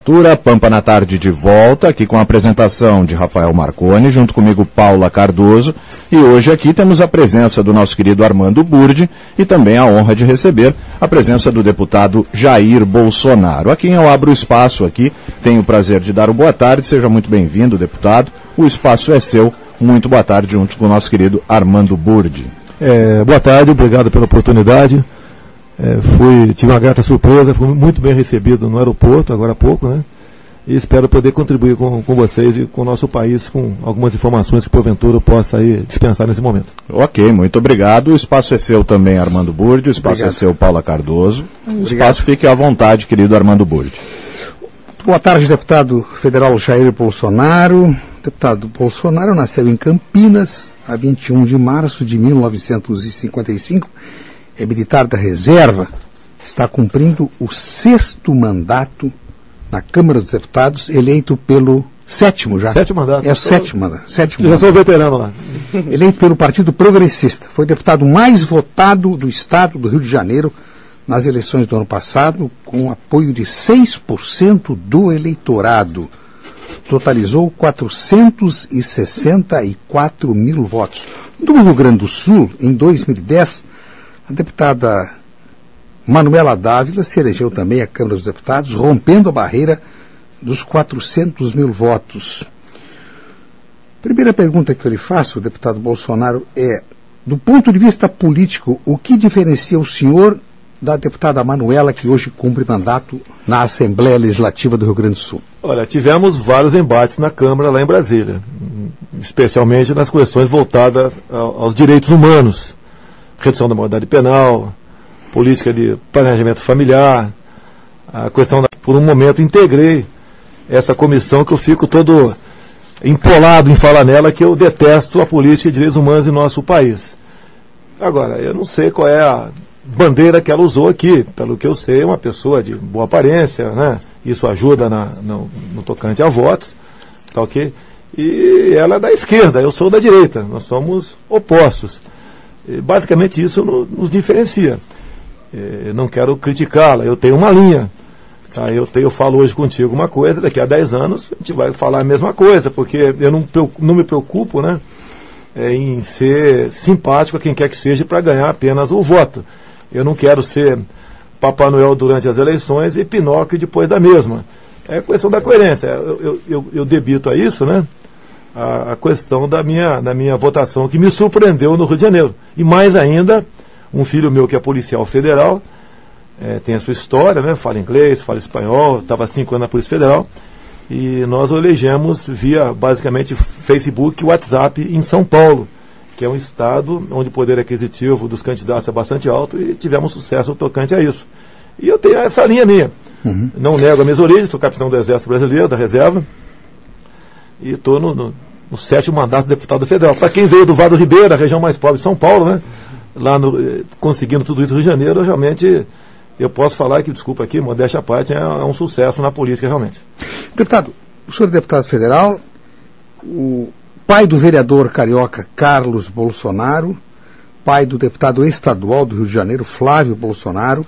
Legislatura, Pampa na Tarde de volta, aqui com a apresentação de Rafael Marconi, junto comigo Paula Cardoso, e hoje aqui temos a presença do nosso querido Armando Burdi e também a honra de receber a presença do deputado Jair Bolsonaro. A quem eu abro o espaço aqui, tenho o prazer de dar o boa tarde, seja muito bem-vindo, deputado, o espaço é seu, muito boa tarde junto com o nosso querido Armando Burdi. Boa tarde, obrigado pela oportunidade. Tive uma grata surpresa, fui muito bem recebido no aeroporto, agora há pouco, né? E espero poder contribuir com vocês e com o nosso país com algumas informações que porventura eu possa aí dispensar nesse momento. Ok, muito obrigado. O espaço é seu também, Armando Burdi, o espaço é seu, Paula Cardoso. O espaço fique à vontade, querido Armando Burdi. Boa tarde, deputado federal Jair Bolsonaro. Deputado Bolsonaro nasceu em Campinas, a 21 de março de 1955. É militar da reserva, está cumprindo o 6º mandato na Câmara dos Deputados, eleito pelo 7º já. 7º mandato. É o 7º mandato. Já sou veterano lá. Eleito pelo Partido Progressista. Foi o deputado mais votado do estado do Rio de Janeiro nas eleições do ano passado, com apoio de 6% do eleitorado. Totalizou 464 mil votos. No Rio Grande do Sul, em 2010, a deputada Manuela Dávila se elegeu também à Câmara dos Deputados, rompendo a barreira dos 400 mil votos. Primeira pergunta que eu lhe faço, deputado Bolsonaro, é, do ponto de vista político, o que diferencia o senhor da deputada Manuela, que hoje cumpre mandato na Assembleia Legislativa do Rio Grande do Sul? Olha, tivemos vários embates na Câmara lá em Brasília, especialmente nas questões voltadas aos direitos humanos. Redução da maioridade penal, política de planejamento familiar, a questão por um momento integrei essa comissão que eu fico todo empolado em falar nela, que eu detesto a política de direitos humanos em nosso país. Agora, eu não sei qual é a bandeira que ela usou aqui, pelo que eu sei, é uma pessoa de boa aparência, né? Isso ajuda no tocante a votos, tá ok? E ela é da esquerda, eu sou da direita, nós somos opostos. Basicamente isso nos diferencia. Não quero criticá-la, eu tenho uma linha. Tá? Eu falo hoje contigo uma coisa, daqui a 10 anos a gente vai falar a mesma coisa, porque eu não me preocupo, né, em ser simpático a quem quer que seja para ganhar apenas o voto. Eu não quero ser Papai Noel durante as eleições e Pinóquio depois da mesma. É questão da coerência. Eu debito a isso, né? A questão da minha votação, que me surpreendeu no Rio de Janeiro. E mais ainda, um filho meu que é policial federal, tem a sua história, né? Fala inglês, fala espanhol, estava há 5 anos na Polícia Federal, e nós o elegemos via, basicamente, Facebook e WhatsApp em São Paulo, que é um estado onde o poder aquisitivo dos candidatos é bastante alto, e tivemos sucesso tocante a isso. E eu tenho essa linha minha. Uhum. Não nego as minhas origens, sou capitão do Exército Brasileiro, da Reserva, e estou no 7º mandato de deputado federal. Para quem veio do Vado Ribeira, a região mais pobre de São Paulo, né? Lá conseguindo tudo isso no Rio de Janeiro, realmente eu posso falar que, desculpa aqui, modéstia à parte, é um sucesso na política realmente. Deputado, o senhor é deputado federal, o pai do vereador carioca Carlos Bolsonaro, pai do deputado estadual do Rio de Janeiro, Flávio Bolsonaro,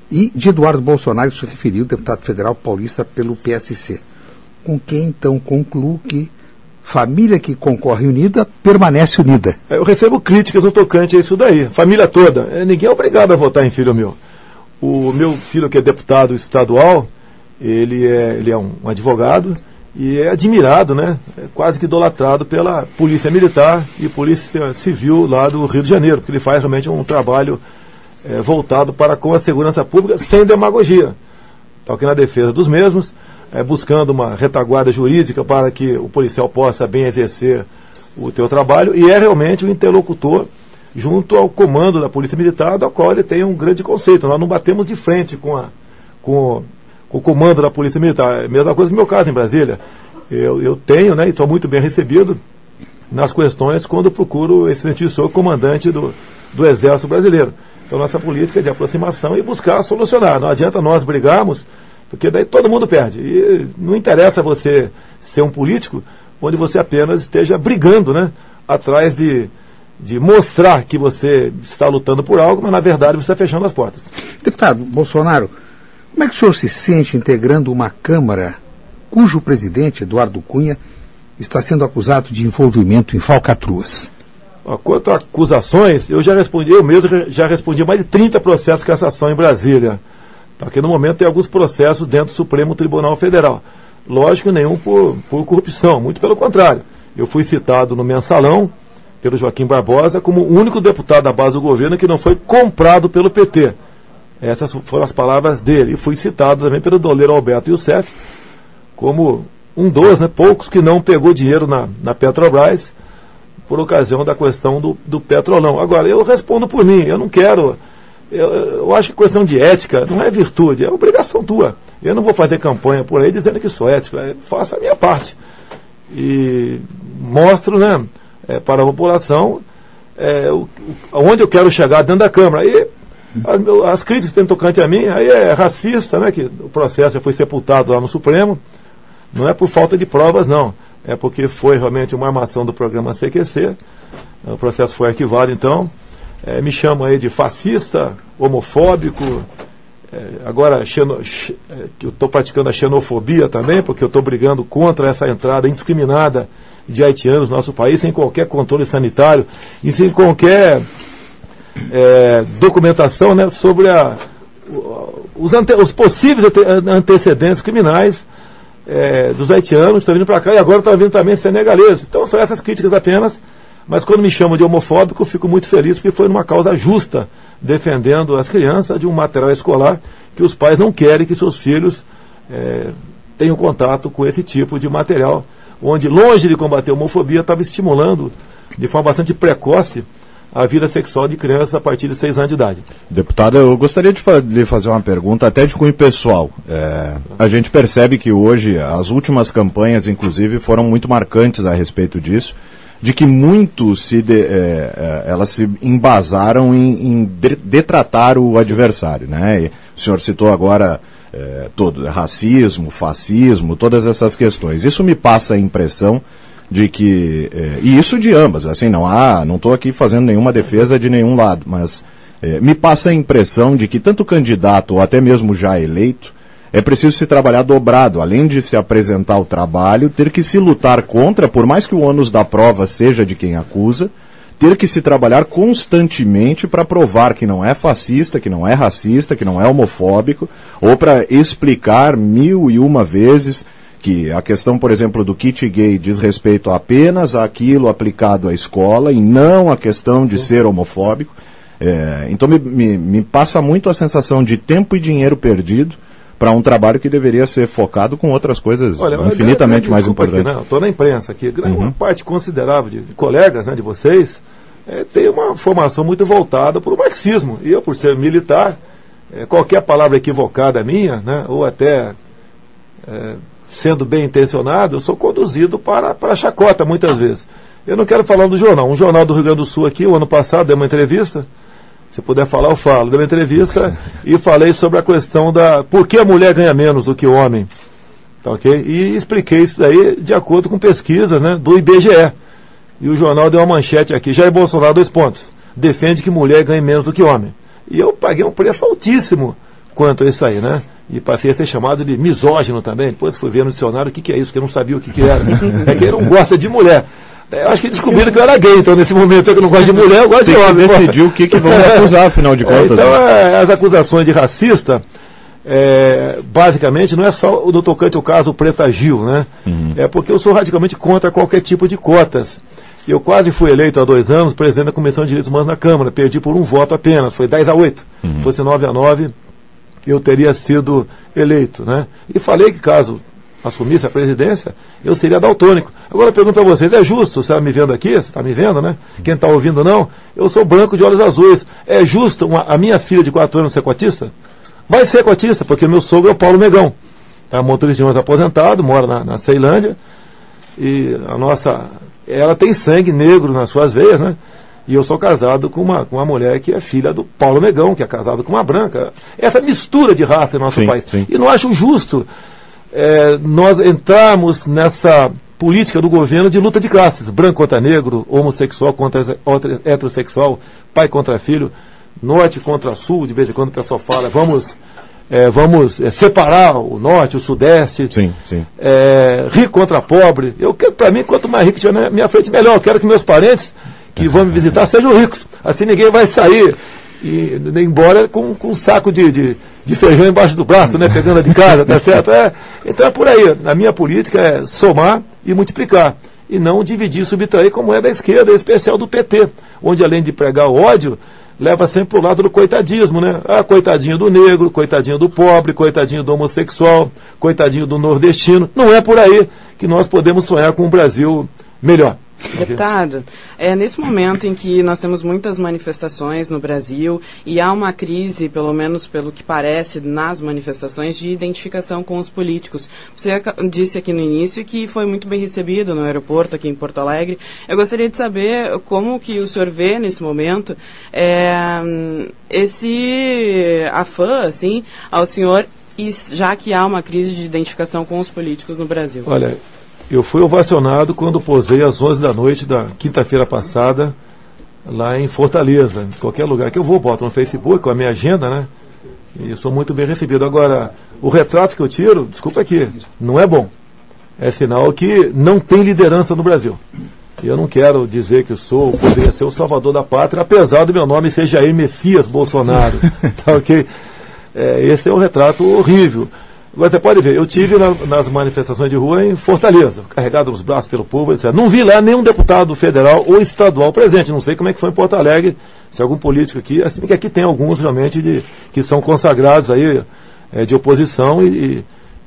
e de Eduardo Bolsonaro, que se referiu, deputado federal paulista pelo PSC. Com quem, então, concluo que família que concorre unida, permanece unida. Eu recebo críticas no tocante a isso daí. Família toda. Ninguém é obrigado a votar em filho meu. O meu filho, que é deputado estadual, ele é um advogado e é admirado, né? É quase que idolatrado pela Polícia Militar e Polícia Civil lá do Rio de Janeiro, porque ele faz realmente um trabalho voltado para com a segurança pública, sem demagogia. Está aqui na defesa dos mesmos, buscando uma retaguarda jurídica para que o policial possa bem exercer o teu trabalho, e é realmente um interlocutor junto ao comando da Polícia Militar, do qual ele tem um grande conceito. Nós não batemos de frente com o comando da Polícia Militar. É a mesma coisa que no meu caso em Brasília. Eu tenho, né, e estou muito bem recebido nas questões quando procuro esse excelentíssimo comandante do Exército Brasileiro. Então nossa política é de aproximação e buscar solucionar. Não adianta nós brigarmos, porque daí todo mundo perde. E não interessa você ser um político onde você apenas esteja brigando, né, atrás de mostrar que você está lutando por algo, mas na verdade você está fechando as portas. Deputado Bolsonaro, Como é que o senhor se sente integrando uma Câmara cujo presidente, Eduardo Cunha, está sendo acusado de envolvimento em falcatruas? Quanto a acusações, eu mesmo já respondi mais de 30 processos de cassação em Brasília. Porque no momento tem alguns processos dentro do Supremo Tribunal Federal. Lógico, nenhum por corrupção, muito pelo contrário. Eu fui citado no Mensalão, pelo Joaquim Barbosa, como o único deputado da base do governo que não foi comprado pelo PT. Essas foram as palavras dele. E fui citado também pelo doleiro Alberto Youssef, como um dos, poucos que não pegou dinheiro na Petrobras, por ocasião da questão do Petrolão. Agora, eu respondo por mim, eu não quero... Eu acho que questão de ética não é virtude, é obrigação tua. Eu não vou fazer campanha por aí dizendo que sou ético, faço a minha parte. E mostro para a população onde eu quero chegar dentro da Câmara. E as críticas que tem tocante a mim, aí é racista, que o processo já foi sepultado lá no Supremo. Não é por falta de provas, não. É porque foi realmente uma armação do programa CQC. O processo foi arquivado, então. Me chamam aí de fascista, homofóbico. Agora, eu estou praticando a xenofobia também, porque eu estou brigando contra essa entrada indiscriminada de haitianos no nosso país, sem qualquer controle sanitário e sem qualquer documentação sobre os possíveis antecedentes criminais dos haitianos que estão vindo para cá e agora estão vindo também senegaleses. Então são essas críticas apenas, mas quando me chamam de homofóbico eu fico muito feliz porque foi numa causa justa, defendendo as crianças de um material escolar que os pais não querem que seus filhos tenham contato com esse tipo de material, onde longe de combater a homofobia estava estimulando de forma bastante precoce a vida sexual de crianças a partir de 6 anos de idade. Deputado, eu gostaria de lhe fazer uma pergunta até de cunho pessoal. A gente percebe que hoje as últimas campanhas, inclusive, foram muito marcantes a respeito disso, de que muito elas se embasaram em detratar o adversário, E o senhor citou agora todo racismo, fascismo, todas essas questões. Isso me passa a impressão de que, e isso de ambas, assim, não estou aqui fazendo nenhuma defesa de nenhum lado, mas me passa a impressão de que tanto candidato ou até mesmo já eleito, é preciso se trabalhar dobrado, além de se apresentar o trabalho, ter que se lutar contra, por mais que o ônus da prova seja de quem acusa, ter que se trabalhar constantemente para provar que não é fascista, que não é racista, que não é homofóbico, ou para explicar 1001 vezes que a questão, por exemplo, do kit gay diz respeito apenas àquilo aplicado à escola e não a questão de ser homofóbico. Então me passa muito a sensação de tempo e dinheiro perdido para um trabalho que deveria ser focado com outras coisas infinitamente mais importantes. Estou na imprensa aqui, uma parte considerável de colegas de vocês tem uma formação muito voltada para o marxismo. E eu, por ser militar, qualquer palavra equivocada minha, ou até sendo bem intencionado, eu sou conduzido para a chacota muitas vezes. Eu não quero falar do jornal. Um jornal do Rio Grande do Sul aqui, o ano passado, deu uma entrevista. Se puder falar, eu falo. Deu uma entrevista e falei sobre a questão por que a mulher ganha menos do que o homem. Tá, ok? E expliquei isso daí de acordo com pesquisas do IBGE. E o jornal deu uma manchete aqui. Jair Bolsonaro, 2 pontos. Defende que mulher ganhe menos do que homem. E eu paguei um preço altíssimo quanto a isso aí, E passei a ser chamado de misógino também. Depois fui ver no dicionário o que é isso, que eu não sabia o que era. É que ele não gosta de mulher. Eu acho que descobriram que eu era gay, então nesse momento eu que não gosto de mulher, eu gosto de homem. Decidiu o que vão acusar, afinal de contas. Então, as acusações de racista, basicamente, não é só no tocante ao caso Preta Gil, É porque eu sou radicalmente contra qualquer tipo de cotas. Eu quase fui eleito há 2 anos presidente da Comissão de Direitos Humanos na Câmara, perdi por 1 voto apenas, foi 10-8. Se fosse 9-9, eu teria sido eleito, E falei que caso assumisse a presidência, eu seria daltônico. Agora eu pergunto para vocês, é justo, você está me vendo aqui? Você está me vendo, Quem está ouvindo não? Eu sou branco de olhos azuis. É justo a minha filha de 4 anos ser cotista? Vai ser cotista, porque meu sogro é o Paulo Megão. É motorista de ônibus aposentado, mora na Ceilândia. E ela tem sangue negro nas suas veias, E eu sou casado com uma mulher que é filha do Paulo Megão, que é casado com uma branca. Essa mistura de raça no nosso país. Sim. E não acho justo nós entrarmos nessa política do governo de luta de classes. Branco contra negro, homossexual contra heterossexual, pai contra filho, norte contra sul. De vez em quando o pessoal fala, vamos vamos separar o norte, o sudeste, Sim, sim. rico contra pobre. Eu quero, para mim, quanto mais rico tiver na minha frente, melhor. Eu quero que meus parentes que vão me visitar sejam ricos. Assim ninguém vai sair, embora com um saco de feijão embaixo do braço, né, pegando a de casa, tá certo? Então é por aí. A minha política é somar e multiplicar, e não dividir e subtrair, como é da esquerda, em especial do PT, onde além de pregar o ódio, leva sempre para o lado do coitadismo, né? Coitadinho do negro, coitadinho do pobre, coitadinho do homossexual, coitadinho do nordestino. Não é por aí que nós podemos sonhar com um Brasil melhor. Deputado, nesse momento em que nós temos muitas manifestações no Brasil e há uma crise, pelo menos pelo que parece, nas manifestações de identificação com os políticos. Você disse aqui no início que foi muito bem recebido no aeroporto aqui em Porto Alegre. Eu gostaria de saber como que o senhor vê nesse momento esse afã, assim, ao senhor, já que há uma crise de identificação com os políticos no Brasil. Olha, eu fui ovacionado quando posei às 11 da noite da quinta-feira passada, lá em Fortaleza. Em qualquer lugar que eu vou, boto no Facebook com a minha agenda, né? E eu sou muito bem recebido. Agora, o retrato que eu tiro, desculpa aqui, não é bom. É sinal que não tem liderança no Brasil. E eu não quero dizer que eu poderia ser o salvador da pátria, apesar do meu nome ser Jair Messias Bolsonaro. Tá, ok? Esse é um retrato horrível. Agora você pode ver, eu tive nas manifestações de rua em Fortaleza, carregado nos braços pelo povo, etc. Não vi lá nenhum deputado federal ou estadual presente. Não sei como é que foi em Porto Alegre, se algum político aqui, assim que aqui tem alguns realmente que são consagrados aí, de oposição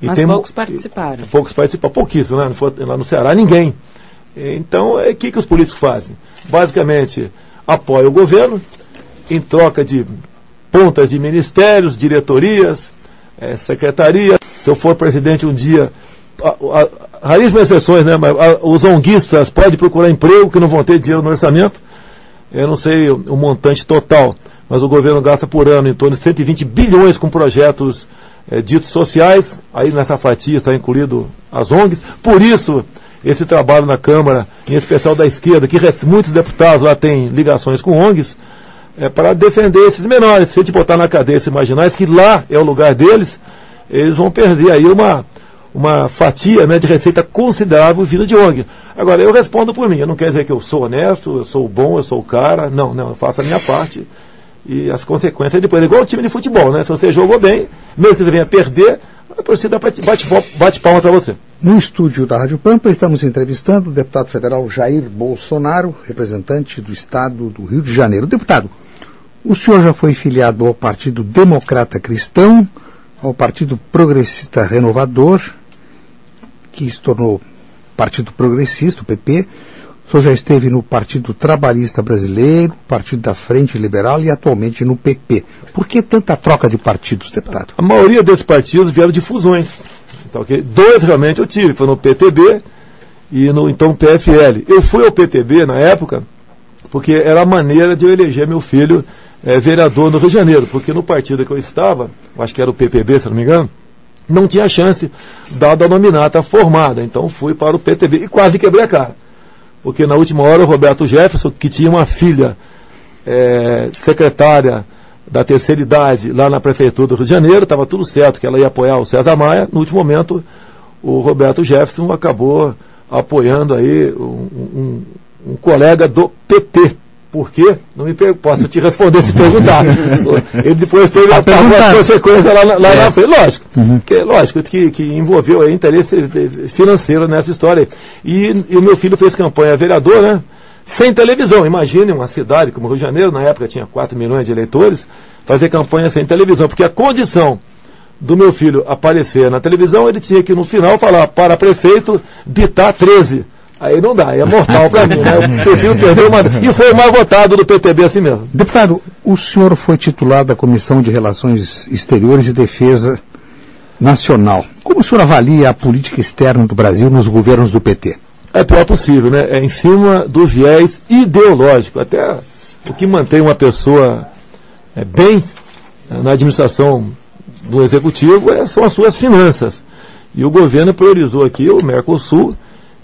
mas tem poucos participaram. Poucos participaram, pouquíssimo, né? Lá no Ceará, ninguém. Então, o que os políticos fazem? Basicamente, apoiam o governo em troca de pontas de ministérios, diretorias, secretaria. Se eu for presidente um dia, raríssimas exceções, né? Mas os onguistas podem procurar emprego que não vão ter dinheiro no orçamento. Eu não sei o montante total, mas o governo gasta por ano em torno de 120 bilhões com projetos ditos sociais. Aí nessa fatia está incluído as ONGs. Por isso, esse trabalho na Câmara, em especial da esquerda, que muitos deputados lá têm ligações com ONGs, para defender esses menores. Se a gente botar na cadeia esses marginais, que lá é o lugar deles, eles vão perder aí uma fatia, né, de receita considerável vindo de ONG. Agora, eu respondo por mim. Eu não quero dizer que eu sou honesto, eu sou bom, eu sou o cara. Não, eu faço a minha parte. E as consequências depois. É igual o time de futebol, né? Se você jogou bem, mesmo que você venha perder, a torcida bate palmas para você. No estúdio da Rádio Pampa, estamos entrevistando o deputado federal Jair Bolsonaro, representante do estado do Rio de Janeiro. Deputado, o senhor já foi filiado ao Partido Democrata Cristão, ao Partido Progressista Renovador, que se tornou Partido Progressista, o PP. O senhor já esteve no Partido Trabalhista Brasileiro, Partido da Frente Liberal e atualmente no PP. Por que tanta troca de partidos, deputado? A maioria desses partidos vieram de fusões. Então, dois realmente eu tive, foi no PTB e no então PFL. Eu fui ao PTB na época porque era a maneira de eu eleger meu filho vereador no Rio de Janeiro, porque no partido que eu estava, acho que era o PPB, se não me engano, não tinha chance, dada a nominata formada. Então fui para o PTB e quase quebrei a cara. Porque na última hora o Roberto Jefferson, que tinha uma filha secretária da terceira idade lá na prefeitura do Rio de Janeiro, estava tudo certo que ela ia apoiar o César Maia. No último momento, o Roberto Jefferson acabou apoiando aí um colega do PT. Por quê? Não me posso te responder se perguntar. Ele depois teve as consequências lá na frente. Lógico, lógico que envolveu aí interesse financeiro nessa história. E o meu filho fez campanha vereador, né? Sem televisão. Imagine uma cidade como o Rio de Janeiro, na época tinha 4 milhões de eleitores, fazer campanha sem televisão. Porque a condição do meu filho aparecer na televisão, ele tinha que no final falar para prefeito ditar 13. Aí não dá, é mortal para mim, né? Eu prefiro perder uma... E foi o mais votado do PTB assim mesmo. Deputado, o senhor foi titular da Comissão de Relações Exteriores e Defesa Nacional. Como o senhor avalia a política externa do Brasil nos governos do PT? É o pior possível, né? É em cima do viés ideológico. Até o que mantém uma pessoa bem na administração do Executivo são as suas finanças. E o governo priorizou aqui o Mercosul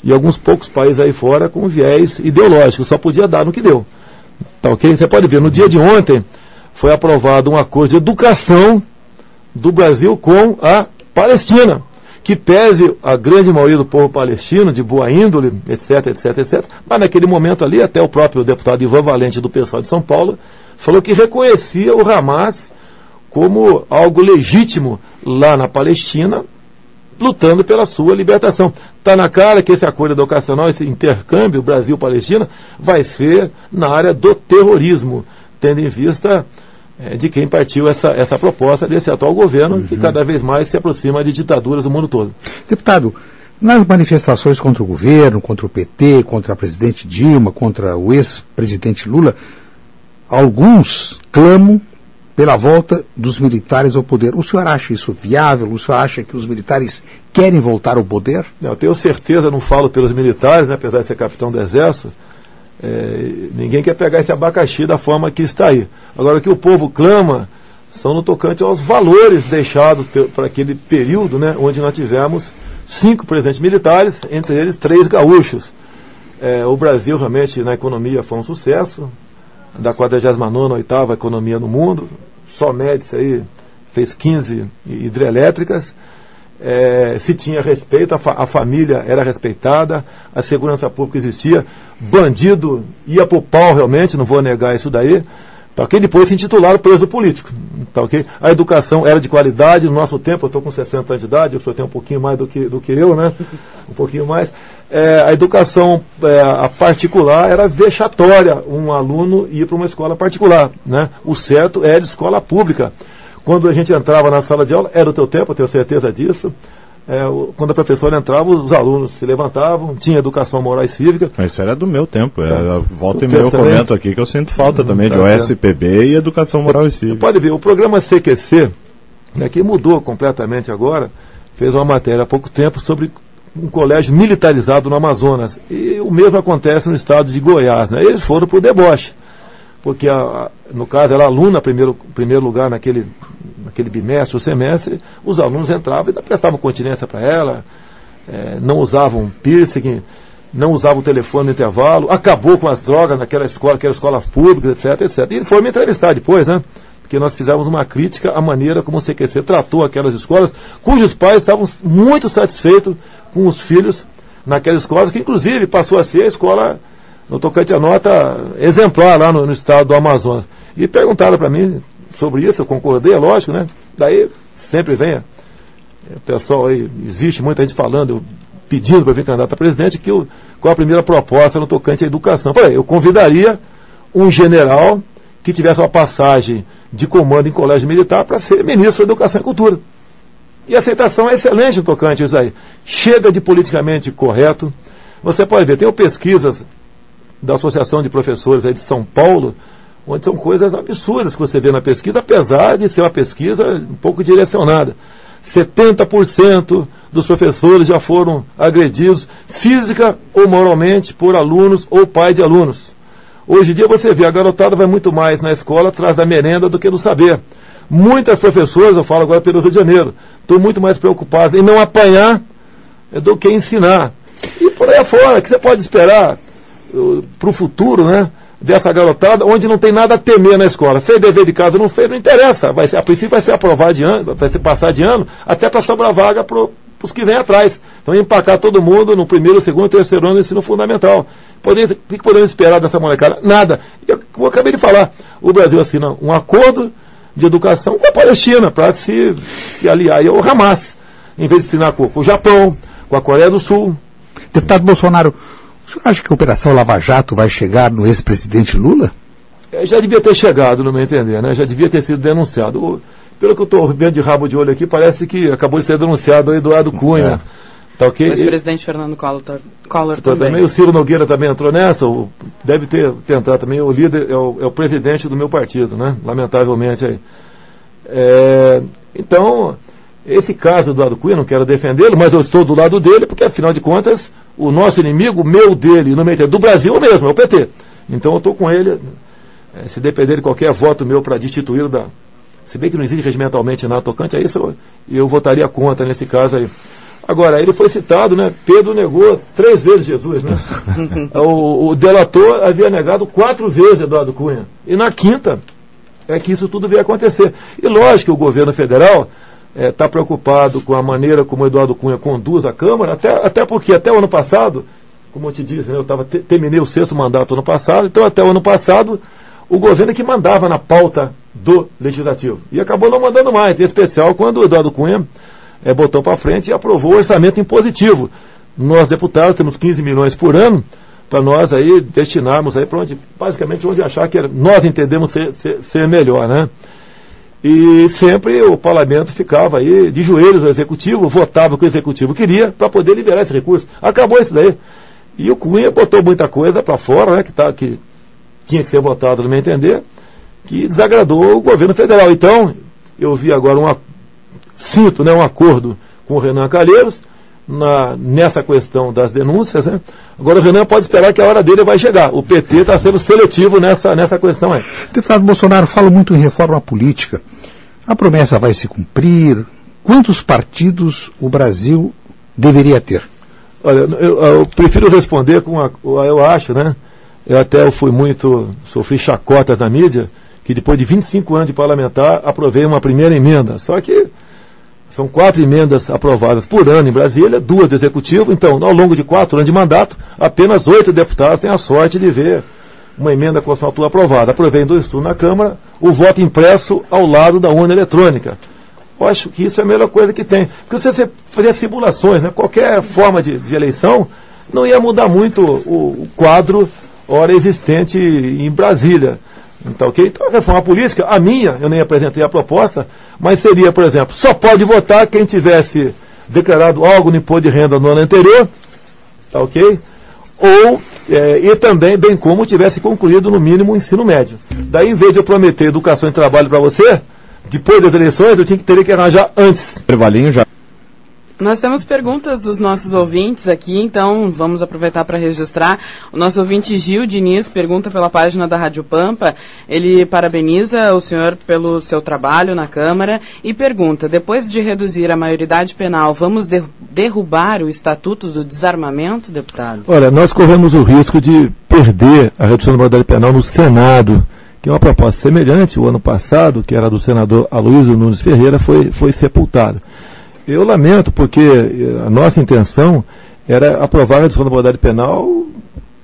e alguns poucos países aí fora com viés ideológico. Só podia dar no que deu. Tá ok? Você pode ver, no dia de ontem foi aprovado um acordo de educação do Brasil com a Palestina, que pese a grande maioria do povo palestino, de boa índole, etc, etc, etc, mas naquele momento ali, até o próprio deputado Ivan Valente, do PSOL de São Paulo, falou que reconhecia o Hamas como algo legítimo lá na Palestina, lutando pela sua libertação. Está na cara que esse acordo educacional, esse intercâmbio Brasil-Palestina, vai ser na área do terrorismo, tendo em vista de quem partiu essa proposta desse atual governo, que cada vez mais se aproxima de ditaduras do mundo todo. Deputado, nas manifestações contra o governo, contra o PT, contra a presidente Dilma, contra o ex-presidente Lula, alguns clamam pela volta dos militares ao poder. O senhor acha isso viável? O senhor acha que os militares querem voltar ao poder? Eu tenho certeza, não falo pelos militares, né, apesar de ser capitão do Exército, ninguém quer pegar esse abacaxi da forma que está aí. Agora, o que o povo clama são no tocante aos valores deixados para aquele período, né, onde nós tivemos 5 presidentes militares, entre eles 3 gaúchos. O Brasil realmente na economia foi um sucesso, da 49ª economia no mundo, só Médici aí fez 15 hidrelétricas, se tinha respeito, a família era respeitada, a segurança pública existia, bandido ia pro pau realmente, não vou negar isso daí, tá, okay? Depois se intitularam preso político, tá, okay? A educação era de qualidade, no nosso tempo, eu estou com 60 anos de idade, o senhor tem um pouquinho mais do que eu, né? Um pouquinho mais. A educação a particular era vexatória, um aluno ir para uma escola particular, né? O certo era escola pública. Quando a gente entrava na sala de aula, era o teu tempo, eu tenho certeza disso, quando a professora entrava, os alunos se levantavam, tinha educação moral e cívica. Isso era do meu tempo, volta e meia eu comento aqui que eu sinto falta também de OSPB e educação moral e cívica. Pode ver, o programa CQC, né, que mudou completamente agora, fez uma matéria há pouco tempo sobre um colégio militarizado no Amazonas. E o mesmo acontece no estado de Goiás, né? Eles foram para o deboche, porque no caso era aluna primeiro lugar naquele bimestre ou semestre, os alunos entravam e prestavam continência para ela, não usavam piercing, não usavam o telefone no intervalo, acabou com as drogas naquela escola, que era escola pública, etc, etc. E foi me entrevistar depois, né? Porque nós fizemos uma crítica à maneira como o CQC tratou aquelas escolas, cujos pais estavam muito satisfeitos com os filhos naquelas escolas, que inclusive passou a ser a escola, no tocante a nota exemplar lá no estado do Amazonas. E perguntaram para mim sobre isso, eu concordei, é lógico, né? Daí sempre vem o pessoal aí, existe muita gente falando, pedindo para vir candidato a presidente, qual a primeira proposta no tocante à educação. Eu convidaria um general que tivesse uma passagem de comando em colégio militar para ser ministro da Educação e Cultura. E a aceitação é excelente no tocante a isso aí. Chega de politicamente correto. Você pode ver, tem pesquisas da Associação de Professores aí de São Paulo, onde são coisas absurdas que você vê na pesquisa, apesar de ser uma pesquisa um pouco direcionada. 70% dos professores já foram agredidos física ou moralmente por alunos ou pai de alunos. Hoje em dia você vê, a garotada vai muito mais na escola atrás da merenda do que no saber. Muitas professoras, eu falo agora pelo Rio de Janeiro, estão muito mais preocupadas em não apanhar do que ensinar. E por aí afora, o que você pode esperar para o futuro, né, dessa garotada, onde não tem nada a temer na escola? Fez dever de casa, não fez, não interessa. A princípio vai ser aprovado de ano, vai ser passar de ano, até para sobrar vaga para os que vêm atrás. Então empacar todo mundo no primeiro, segundo, terceiro ano do ensino fundamental. O que podemos esperar dessa molecada? Nada. E eu acabei de falar, o Brasil assina um acordo de educação com a Palestina para se aliar ao Hamas, em vez de assinar com o Japão, com a Coreia do Sul. Deputado Bolsonaro, o senhor acha que a Operação Lava Jato vai chegar no ex-presidente Lula? Já devia ter chegado, no meu entender, né? Já devia ter sido denunciado. Pelo que eu estou vendo de rabo de olho aqui, parece que acabou de ser denunciado o Eduardo Cunha. Tá ok? O ex-presidente Fernando Collor também. O Ciro Nogueira também entrou nessa, deve ter entrado também, o líder é o presidente do meu partido, né? Lamentavelmente aí. Então, esse caso do Eduardo Cunha, não quero defendê-lo, mas eu estou do lado dele, porque afinal de contas, o nosso inimigo, meu dele, no meio do Brasil mesmo, é o PT. Então eu estou com ele, se depender de qualquer voto meu para destituí-lo se bem que não existe regimentalmente nada tocante a isso, eu votaria contra nesse caso aí. Agora, ele foi citado, né? Pedro negou 3 vezes Jesus, né? O delator havia negado 4 vezes Eduardo Cunha. E na quinta, é que isso tudo veio acontecer. E lógico que o governo federal está preocupado com a maneira como o Eduardo Cunha conduz a Câmara, até porque até o ano passado, como eu te disse, né, terminei o 6º mandato ano passado, então até o ano passado o governo é que mandava na pauta do Legislativo. E acabou não mandando mais, em especial quando o Eduardo Cunha botou para frente e aprovou o orçamento impositivo. Nós, deputados, temos 15 milhões por ano para nós aí destinarmos aí para onde, basicamente, onde achar que nós entendemos ser melhor, né? E sempre o parlamento ficava aí de joelhos no executivo, votava o que o executivo queria para poder liberar esse recurso. Acabou isso daí. E o Cunha botou muita coisa para fora, né, que tinha que ser votado, no meu entender, que desagradou o governo federal. Então, eu vi agora sinto um acordo com o Renan Calheiros nessa questão das denúncias, né? Agora o Renan pode esperar que a hora dele vai chegar. O PT está sendo seletivo nessa questão aí. Deputado Bolsonaro fala muito em reforma política. A promessa vai se cumprir? Quantos partidos o Brasil deveria ter? Olha, eu prefiro responder eu acho, né? Eu sofri chacotas na mídia, que depois de 25 anos de parlamentar, aprovei uma primeira emenda. Só que são 4 emendas aprovadas por ano em Brasília, 2 do Executivo. Então, ao longo de 4 anos de mandato, apenas 8 deputados têm a sorte de ver uma emenda constitucional aprovada. Aprovei em 2 turnos na Câmara, o voto impresso ao lado da urna eletrônica. Eu acho que isso é a melhor coisa que tem. Porque se você fazer simulações, né, qualquer forma de eleição, não ia mudar muito o quadro ora existente em Brasília. Então, ok? Então, a reforma política, a minha, eu nem apresentei a proposta, mas seria, por exemplo, só pode votar quem tivesse declarado algo no imposto de renda no ano anterior, tá ok? Ou, e também, bem como tivesse concluído no mínimo o ensino médio. Daí, em vez de eu prometer educação e trabalho para você, depois das eleições, eu teria que arranjar antes. Prevalinho já. Nós temos perguntas dos nossos ouvintes aqui, então vamos aproveitar para registrar. O nosso ouvinte Gil Diniz pergunta pela página da Rádio Pampa. Ele parabeniza o senhor pelo seu trabalho na Câmara e pergunta, depois de reduzir a maioridade penal, vamos derrubar o Estatuto do Desarmamento, deputado? Olha, nós corremos o risco de perder a redução da maioridade penal no Senado, que é uma proposta semelhante. O ano passado, que era do senador Aloysio Nunes Ferreira, foi sepultada. Eu lamento, porque a nossa intenção era aprovar a redução da maioridade penal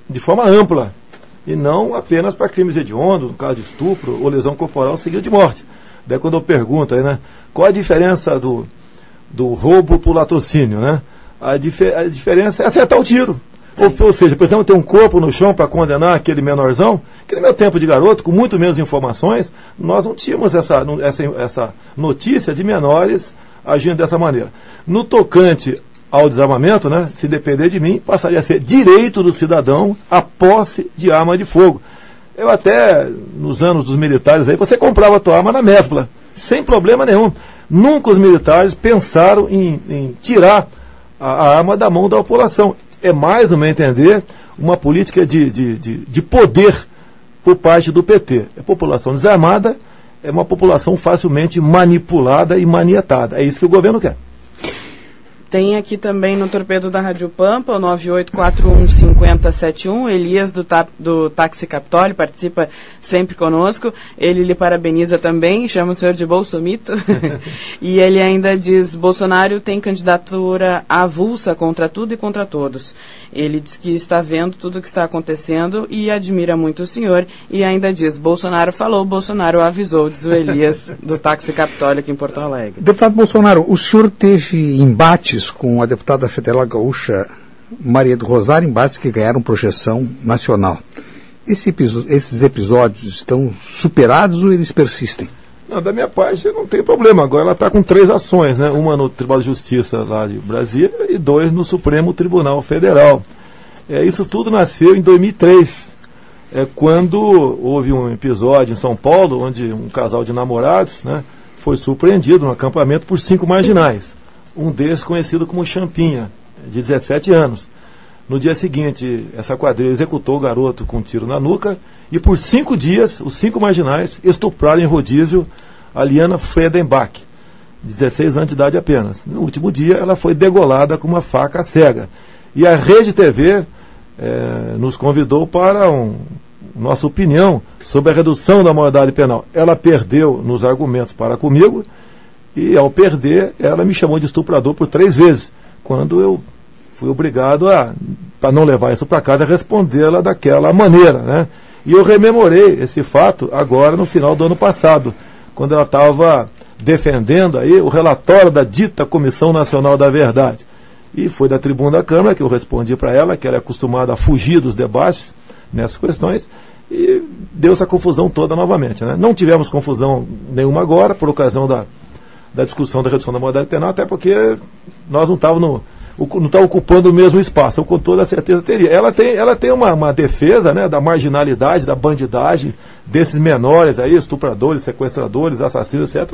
de forma ampla, e não apenas para crimes hediondos, no caso de estupro ou lesão corporal seguida de morte. Daí quando eu pergunto aí, né, qual a diferença do roubo para o latrocínio, né? A diferença é acertar o tiro. Ou seja, precisamos ter um corpo no chão para condenar aquele menorzão, que no meu tempo de garoto, com muito menos informações, nós não tínhamos essa notícia de menores agindo dessa maneira. No tocante ao desarmamento, né, se depender de mim, passaria a ser direito do cidadão a posse de arma de fogo. Eu até, nos anos dos militares, aí você comprava a tua arma na mesbla, sem problema nenhum. Nunca os militares pensaram em tirar a arma da mão da população. É mais, no meu entender, uma política de poder por parte do PT. A população desarmada é uma população facilmente manipulada e maniatada. É isso que o governo quer. Tem aqui também no torpedo da Rádio Pampa, o 98415071, Elias do Táxi Capitólio, participa sempre conosco. Ele lhe parabeniza também, chama o senhor de Bolsomito. E ele ainda diz, Bolsonaro tem candidatura avulsa contra tudo e contra todos. Ele diz que está vendo tudo o que está acontecendo e admira muito o senhor. E ainda diz, Bolsonaro falou, Bolsonaro avisou, diz o Elias do Táxi Capitólio aqui em Porto Alegre. Deputado Bolsonaro, o senhor teve embates com a deputada federal gaúcha Maria do Rosário, embates que ganharam projeção nacional. Esses episódios estão superados ou eles persistem? Não, da minha parte não tem problema. Agora ela está com 3 ações, né? Uma no Tribunal de Justiça lá de Brasília e 2 no Supremo Tribunal Federal. Isso tudo nasceu em 2003, quando houve um episódio em São Paulo, onde um casal de namorados, né, foi surpreendido no acampamento por 5 marginais. Um deles conhecido como Champinha, de 17 anos. No dia seguinte, essa quadrilha executou o garoto com um tiro na nuca e por 5 dias, os 5 marginais estupraram em rodízio a Liana Friedenbach, de 16 anos de idade apenas. No último dia, ela foi degolada com uma faca cega. E a Rede TV nos convidou para um nossa opinião sobre a redução da maioridade penal. Ela perdeu nos argumentos para comigo e, ao perder, ela me chamou de estuprador por 3 vezes, quando eu fui obrigado para não levar isso para casa, a respondê-la daquela maneira, né? E eu rememorei esse fato agora no final do ano passado, quando ela estava defendendo aí o relatório da dita Comissão Nacional da Verdade. E foi da tribuna da Câmara que eu respondi para ela, que ela é acostumada a fugir dos debates nessas questões, e deu essa confusão toda novamente, né? Não tivemos confusão nenhuma agora, por ocasião da discussão da redução da maioridade penal, até porque nós não estávamos ocupando o mesmo espaço, eu com toda certeza teria. Ela tem uma defesa, né, da marginalidade, da bandidagem, desses menores aí, estupradores, sequestradores, assassinos, etc.,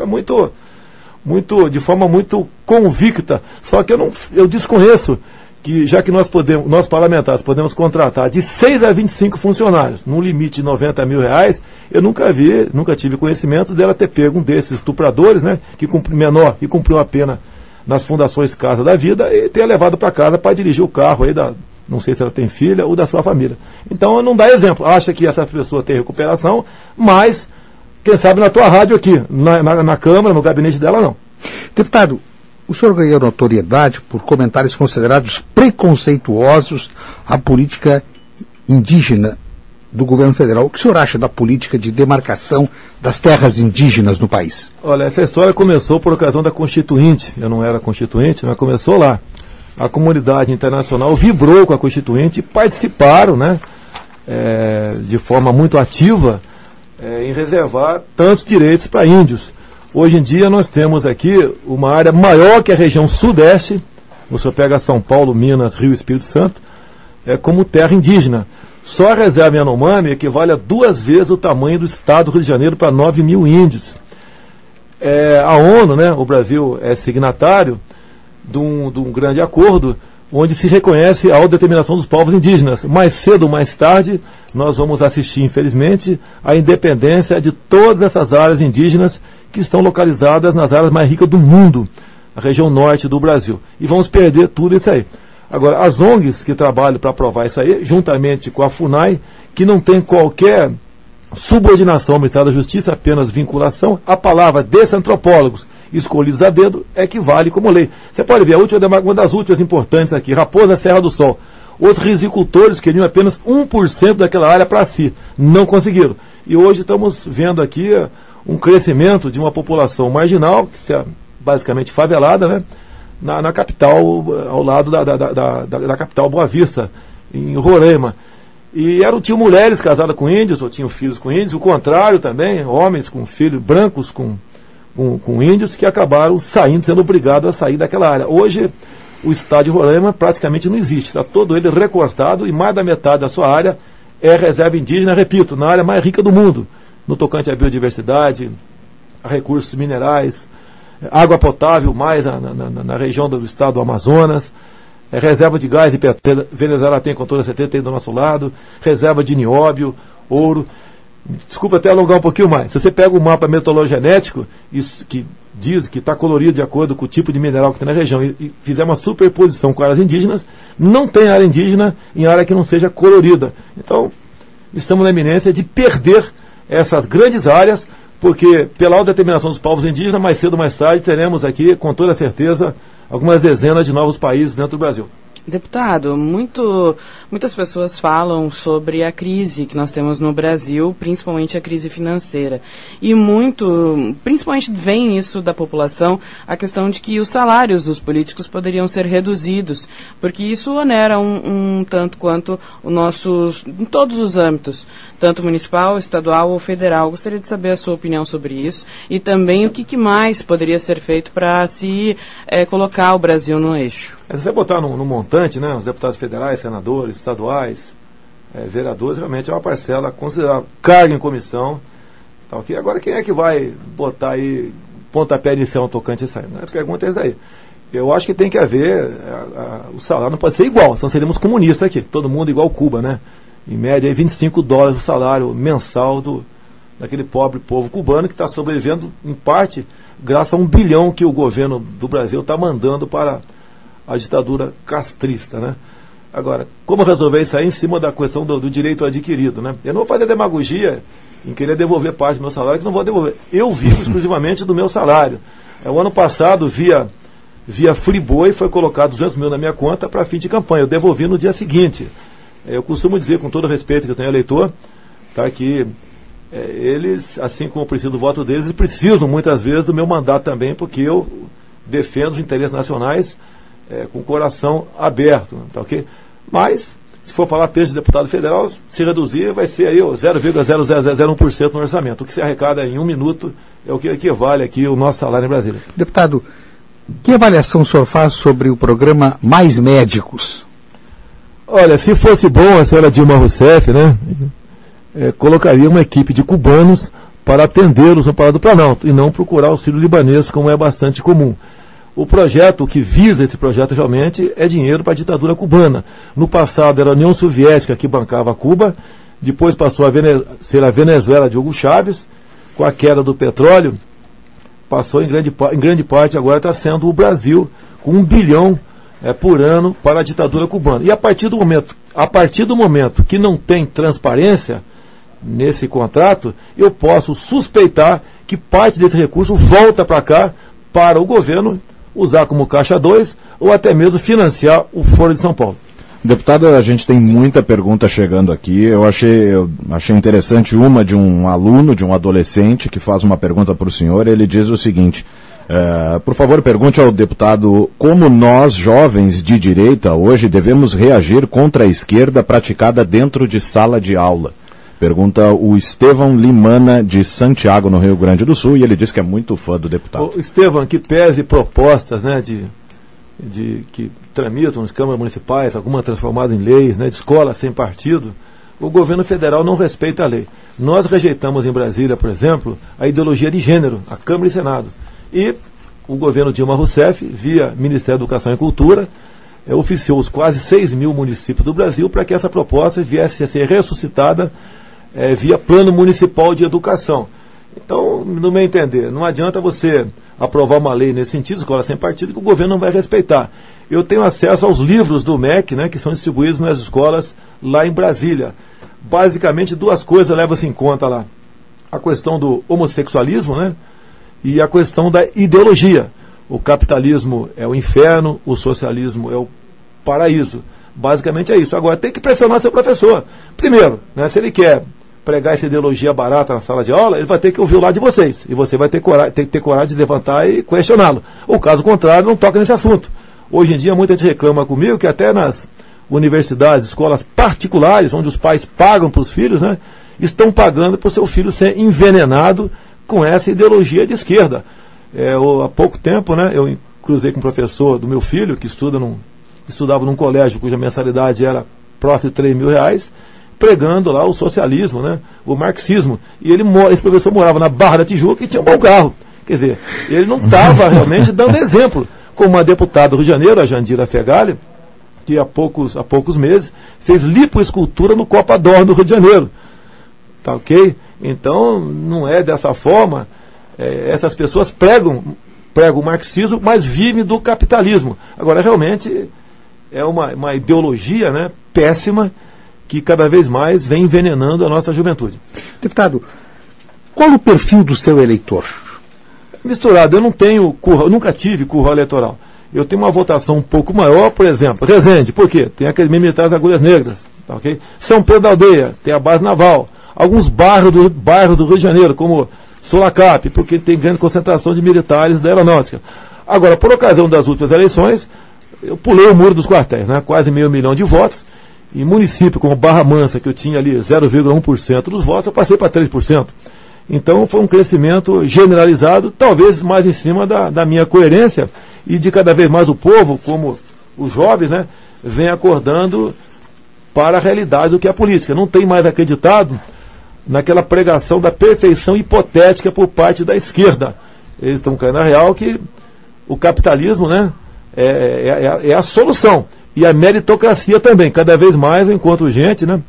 de forma muito convicta. Só que eu desconheço que, já que nós parlamentares podemos contratar de 6 a 25 funcionários, num limite de R$90 mil, eu nunca tive conhecimento dela ter pego um desses estupradores, né, menor, que cumpriu a pena nas fundações Casa da Vida, e ter levado para casa para dirigir o carro aí não sei se ela tem filha ou da sua família. Então não dá exemplo. Acha que essa pessoa tem recuperação, mas quem sabe na tua rádio aqui, na Câmara, no gabinete dela, não. Deputado, o senhor ganhou notoriedade por comentários considerados preconceituosos à política indígena do governo federal. O que o senhor acha da política de demarcação das terras indígenas no país? Olha, essa história começou por ocasião da Constituinte. Eu não era Constituinte, mas começou lá. A comunidade internacional vibrou com a Constituinte e participaram, né, de forma muito ativa em reservar tantos direitos para índios. Hoje em dia nós temos aqui uma área maior que a região sudeste, você pega São Paulo, Minas, Rio e Espírito Santo, como terra indígena. Só a reserva Yanomami equivale a 2 vezes o tamanho do estado do Rio de Janeiro, para 9 mil índios. A ONU, né, o Brasil é signatário de um grande acordo onde se reconhece a autodeterminação dos povos indígenas. Mais cedo ou mais tarde, nós vamos assistir, infelizmente, à independência de todas essas áreas indígenas que estão localizadas nas áreas mais ricas do mundo, a região norte do Brasil. E vamos perder tudo isso aí. Agora, as ONGs que trabalham para aprovar isso aí, juntamente com a FUNAI, que não tem qualquer subordinação ao Ministério da Justiça, apenas vinculação, a palavra desses antropólogos escolhidos a dedo é que vale como lei. Você pode ver, uma das últimas importantes aqui, Raposa Serra do Sol. Os risicultores queriam apenas 1% daquela área para si, não conseguiram. E hoje estamos vendo aqui um crescimento de uma população marginal, que é basicamente favelada, né, na capital, ao lado da capital Boa Vista, em Roraima. E tinham mulheres casadas com índios, ou tinham filhos com índios, o contrário também, homens com filhos brancos com índios, que acabaram sendo obrigados a sair daquela área. Hoje, o estado de Roraima praticamente não existe, está todo ele recortado, e mais da metade da sua área é reserva indígena, repito, na área mais rica do mundo, no tocante à biodiversidade, a recursos minerais, água potável mais na região do estado do Amazonas, reserva de gás e petróleo, Venezuela tem, com toda certeza, tem do nosso lado, reserva de nióbio, ouro. Desculpa até alongar um pouquinho mais. Se você pega o mapa meteorologenético, isso que diz que está colorido de acordo com o tipo de mineral que tem na região, e fizer uma superposição com áreas indígenas, não tem área indígena em área que não seja colorida. Então, estamos na iminência de perder essas grandes áreas, porque pela autodeterminação dos povos indígenas, mais cedo ou mais tarde, teremos aqui, com toda certeza, algumas dezenas de novos países dentro do Brasil. Deputado, muitas pessoas falam sobre a crise que nós temos no Brasil, principalmente a crise financeira. E principalmente vem isso da população, a questão de que os salários dos políticos poderiam ser reduzidos, porque isso onera um tanto quanto em todos os âmbitos, tanto municipal, estadual ou federal. Gostaria de saber a sua opinião sobre isso e também o que mais poderia ser feito para se colocar o Brasil no eixo. Se você botar no montante, né, os deputados federais, senadores, estaduais, vereadores, realmente é uma parcela considerável. Carga em comissão. Tá, okay? Agora, quem é que vai botar aí pontapé inicial tocante isso aí? A pergunta é essa aí. Eu acho que tem que haver, o salário não pode ser igual, senão seríamos comunistas aqui, todo mundo igual Cuba, né? Em média, aí, $25 o salário mensal daquele pobre povo cubano que está sobrevivendo, em parte, graças a 1 bilhão que o governo do Brasil está mandando para a ditadura castrista, né? Agora, como resolver isso aí em cima da questão do direito adquirido, né? Eu não vou fazer demagogia em querer devolver parte do meu salário, que não vou devolver. Eu vivo exclusivamente do meu salário. O ano passado, via Friboi, foi colocado 200 mil na minha conta para fim de campanha. Eu devolvi no dia seguinte. Eu costumo dizer, com todo o respeito que eu tenho ao eleitor, tá, que eles, assim como eu preciso do voto deles, eles precisam muitas vezes do meu mandato também, porque eu defendo os interesses nacionais com o coração aberto, tá, ok? Mas, se for falar apenas de deputado federal, se reduzir, vai ser aí 0,0001% no orçamento. O que se arrecada em 1 minuto é o que equivale aqui o nosso salário em Brasília. Deputado, que avaliação o senhor faz sobre o programa Mais Médicos? Olha, se fosse bom a senhora Dilma Rousseff, né, colocaria uma equipe de cubanos para atendê-los no Palácio do Planalto e não procurar auxílio libanês, como é bastante comum. O projeto, o que visa esse projeto realmente é dinheiro para a ditadura cubana. No passado era a União Soviética que bancava Cuba, depois passou a ser a Venezuela de Hugo Chávez, com a queda do petróleo, passou em grande parte, agora está sendo o Brasil, com 1 bilhão por ano para a ditadura cubana. E a partir do momento que não tem transparência nesse contrato, eu posso suspeitar que parte desse recurso volta para cá, para o governo usar como caixa 2 ou até mesmo financiar o Foro de São Paulo. Deputado, a gente tem muita pergunta chegando aqui. Eu achei interessante uma de um aluno, de um adolescente, que faz uma pergunta para o senhor. Ele diz o seguinte: por favor, pergunte ao deputado como nós, jovens de direita, hoje devemos reagir contra a esquerda praticada dentro de sala de aula. Pergunta o Estevão Limana, de Santiago, no Rio Grande do Sul, e ele diz que é muito fã do deputado. O Estevão, que pese propostas, né, que tramitam nas câmaras municipais, algumas transformadas em leis, né, de escola sem partido, o governo federal não respeita a lei. Nós rejeitamos em Brasília, por exemplo, a ideologia de gênero, a Câmara e Senado. E o governo Dilma Rousseff, via Ministério da Educação e Cultura, oficiou os quase 6 mil municípios do Brasil para que essa proposta viesse a ser ressuscitada via Plano Municipal de Educação. Então, no meu entender, não adianta você aprovar uma lei nesse sentido, escola sem partido, que o governo não vai respeitar. Eu tenho acesso aos livros do MEC, né, que são distribuídos nas escolas lá em Brasília. Basicamente, 2 coisas levam-se em conta lá. A questão do homossexualismo, né, e a questão da ideologia. O capitalismo é o inferno, o socialismo é o paraíso. Basicamente é isso. Agora, tem que pressionar seu professor. Primeiro, né, se ele quer pregar essa ideologia barata na sala de aula, ele vai ter que ouvir o lado de vocês. E você vai ter que ter coragem de levantar e questioná-lo. Ou caso contrário, não toca nesse assunto. Hoje em dia, muita gente reclama comigo que até nas universidades, escolas particulares, onde os pais pagam para os filhos, né, estão pagando para o seu filho ser envenenado com essa ideologia de esquerda. Há pouco tempo, né, eu cruzei com um professor do meu filho, que estudava num colégio cuja mensalidade era próximo de R$3.000, pregando lá o socialismo, né, o marxismo. E esse professor morava na Barra da Tijuca e tinha um bom carro. Quer dizer, ele não estava realmente dando exemplo. Como uma deputada do Rio de Janeiro, a Jandira Fegali, que há poucos meses fez lipoescultura no Copa d'Or do Rio de Janeiro. Tá ok? Então, não é dessa forma. Essas pessoas pregam o marxismo, mas vivem do capitalismo. Agora, realmente, é uma ideologia, né, péssima, que cada vez mais vem envenenando a nossa juventude. Deputado, qual o perfil do seu eleitor? Misturado, eu nunca tive curral eleitoral. Eu tenho uma votação um pouco maior, por exemplo, Resende, por quê? Tem aqueles militares Agulhas Negras, tá, ok? São Pedro da Aldeia, tem a base naval. Alguns bairros do Rio de Janeiro, como Sulacap, porque tem grande concentração de militares da aeronáutica. Agora, por ocasião das últimas eleições, eu pulei o muro dos quartéis, né? Quase 500 mil de votos. Em município como Barra Mansa, que eu tinha ali 0,1% dos votos, eu passei para 3%. Então foi um crescimento generalizado, talvez mais em cima da minha coerência e de cada vez mais o povo, como os jovens, né, vem acordando para a realidade do que é a política. Não tem mais acreditado naquela pregação da perfeição hipotética por parte da esquerda. Eles estão caindo na real que o capitalismo, né, é a solução. E a meritocracia também. Cada vez mais eu encontro gente, né,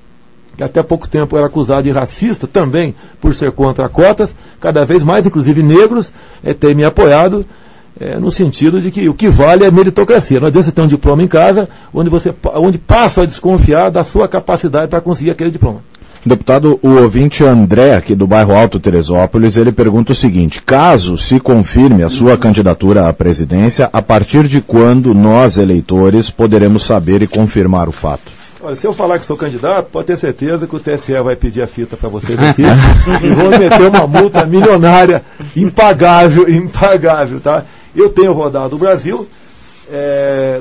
que até pouco tempo era acusado de racista também por ser contra cotas. Cada vez mais, inclusive negros, têm me apoiado no sentido de que o que vale é meritocracia. Não adianta você ter um diploma em casa onde passa a desconfiar da sua capacidade para conseguir aquele diploma. Deputado, o ouvinte André, aqui do bairro Alto Teresópolis, ele pergunta o seguinte: caso se confirme a sua candidatura à presidência, a partir de quando nós, eleitores, poderemos saber e confirmar o fato? Olha, se eu falar que sou candidato, pode ter certeza que o TSE vai pedir a fita para vocês aqui e vão meter uma multa milionária, impagável, tá? Eu tenho rodado o Brasil,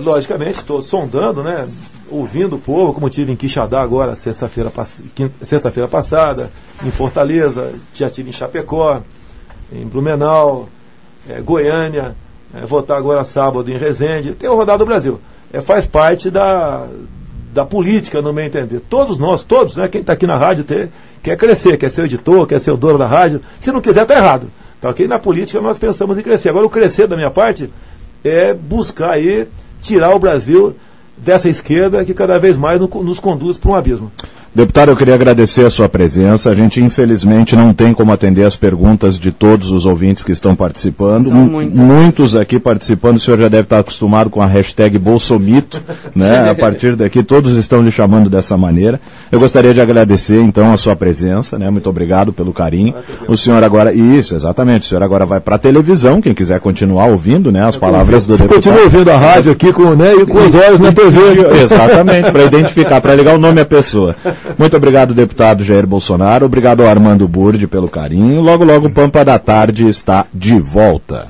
logicamente, estou sondando, né? Ouvindo o povo, como tive em Quixadá agora, sexta-feira passada, em Fortaleza, já tive em Chapecó, em Blumenau, Goiânia, vou estar agora sábado em Resende. Tenho rodado o Brasil. Faz parte da política, no meu entender. Todos nós, né, quem está aqui na rádio quer crescer, quer ser o editor, quer ser o dono da rádio. Se não quiser, está errado. Tá, okay? Na política nós pensamos em crescer. Agora o crescer da minha parte é buscar aí tirar o Brasil dessa esquerda que cada vez mais nos conduz para um abismo. Deputado, eu queria agradecer a sua presença. A gente, infelizmente, não tem como atender as perguntas de todos os ouvintes que estão participando. São muitos aqui participando. O senhor já deve estar acostumado com a hashtag Bolsomito, né? A partir daqui, todos estão lhe chamando dessa maneira. Eu gostaria de agradecer, então, a sua presença, né? Muito obrigado pelo carinho. O senhor agora... Isso, exatamente. O senhor agora vai para a televisão, quem quiser continuar ouvindo, né? As palavras do deputado. Continua ouvindo a rádio aqui com os olhos na TV. Exatamente, para identificar, para ligar o nome à pessoa. Muito obrigado, deputado Jair Bolsonaro. Obrigado ao Armando Burdi pelo carinho. Logo, logo, o Pampa da Tarde está de volta.